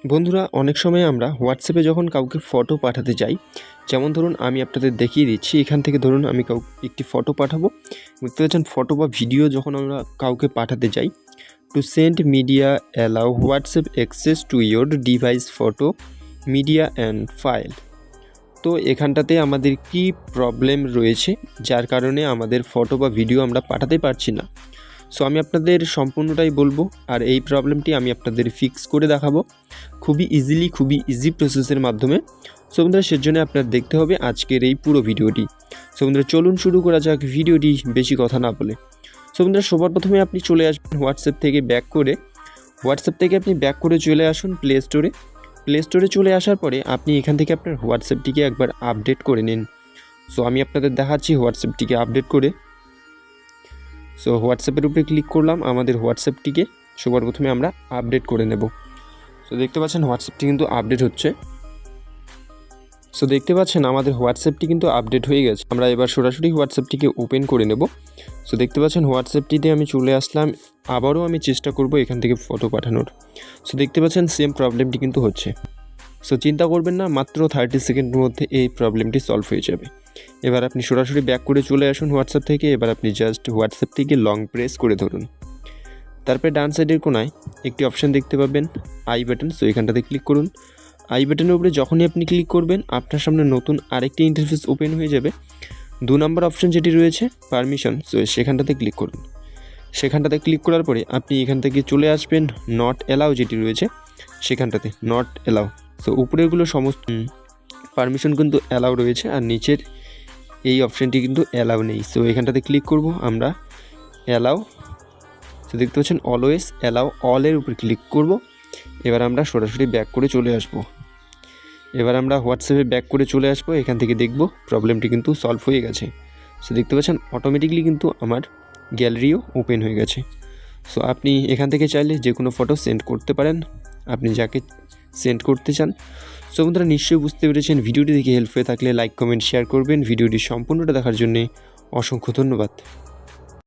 বন্ধুরা, অনেক সময় আমরা হোয়াটসঅ্যাপে যখন কাউকে ফটো পাঠাতে চাই, যেমন ধরুন আমি আপনাদের দেখিয়ে দিচ্ছি। এখান থেকে ধরুন আমি একটি ফটো পাঠাবো। বুঝতে পারছেন, ফটো বা ভিডিও যখন আমরা কাউকে পাঠাতে চাই, to send media allow WhatsApp access to your device photo media and file. তো এখানটাতে আমাদের কি প্রবলেম রয়েছে যার কারণে আমাদের ফটো বা ভিডিও আমরা পাঠাতে পারছি না। সো আমি আপনাদের সম্পূর্ণটাই বলবো, আর এই প্রবলেমটি আমি আপনাদের ফিক্স করে দেখাবো খুবই ইজি প্রসেসের মাধ্যমে। সো বন্ধুরা, সেজন্য আপনার দেখতে হবে আজকের এই পুরো ভিডিওটি। সো বন্ধুরা, চলুন শুরু করা যাক ভিডিওটি বেশি কথা না বলে। সো বন্ধুরা, সবার প্রথমে আপনি চলে আসবেন হোয়াটসঅ্যাপ থেকে ব্যাক করে চলে আসুন প্লে স্টোরে চলে আসার পরে আপনি এখান থেকে আপনার হোয়াটসঅ্যাপটিকে একবার আপডেট করে নিন। সো আমি আপনাদের দেখাচ্ছি হোয়াটসঅ্যাপটিকে আপডেট করে। সো হোয়াটসঅ্যাপের উপরে ক্লিক করলাম, আমাদের হোয়াটসঅ্যাপটিকে সবার প্রথমে আমরা আপডেট করে নেব। সো দেখতে পাচ্ছেন হোয়াটসঅ্যাপটি কিন্তু আপডেট হচ্ছে। সো দেখতে পাচ্ছেন আমাদের হোয়াটসঅ্যাপটি কিন্তু আপডেট হয়ে গেছে। আমরা এবার সরাসরি হোয়াটসঅ্যাপটিকে ওপেন করে নেব। সো দেখতে পাচ্ছেন হোয়াটসঅ্যাপটিতে আমি চলে আসলাম। আবারও আমি চেষ্টা করব এখান থেকে ফটো পাঠানোর। সো দেখতে পাচ্ছেন সেম প্রবলেমটি কিন্তু হচ্ছে। সো চিন্তা করবেন না, মাত্র 30 সেকেন্ডের মধ্যে এই প্রবলেমটি সলভ হয়ে যাবে। এবার আপনি সরাসরি ব্যাক করে চলে আসুন হোয়াটসঅ্যাপ থেকে। এবার আপনি জাস্ট হোয়াটসঅ্যাপ থেকে লং প্রেস করে ধরুন। তারপরে ডান সাইডের কোনায় একটি অপশান দেখতে পাবেন, আই বাটন। সো এখানটাতে ক্লিক করুন। আই বাটনের উপরে যখনই আপনি ক্লিক করবেন, আপনার সামনে নতুন আরেকটি ইন্টারফেস ওপেন হয়ে যাবে। 2 নম্বর অপশান যেটি রয়েছে পারমিশন, সো সেখানটাতে ক্লিক করুন। সেখানটাতে ক্লিক করার পরে আপনি এখান থেকে চলে আসবেন নট অ্যালাউ যেটি রয়েছে সেখানটাতে, নট অ্যালাউ। সো উপরেরগুলো সমস্ত পারমিশন কিন্তু অ্যালাউ রয়েছে, আর নিচের এই অপশানটি কিন্তু অ্যালাউ নেই। সো এখানটাতে ক্লিক করব আমরা অ্যালাউ। সো দেখতে পাচ্ছেন অলওয়েজ অ্যালাউ অলের উপর ক্লিক করব। এবার আমরা সরাসরি ব্যাক করে চলে আসব। এবার আমরা হোয়াটসঅ্যাপে ব্যাক করে চলে আসব। এখান থেকে দেখব প্রবলেমটি কিন্তু সলভ হয়ে গেছে। সো দেখতে পাচ্ছেন অটোমেটিকলি কিন্তু আমার গ্যালারিও ওপেন হয়ে গেছে। সো আপনি এখান থেকে চাইলে যে কোনো ফটো সেন্ড করতে পারেন আপনি যাকে সেন্ড করতে চান। সো বন্ধুরা, নিশ্চয়ই বুঝতে পেরেছেন। ভিডিওটি দেখে হেল্প হয়ে থাকলে লাইক, কমেন্ট, শেয়ার করবেন। ভিডিওটি সম্পূর্ণটা দেখার জন্যে অসংখ্য ধন্যবাদ।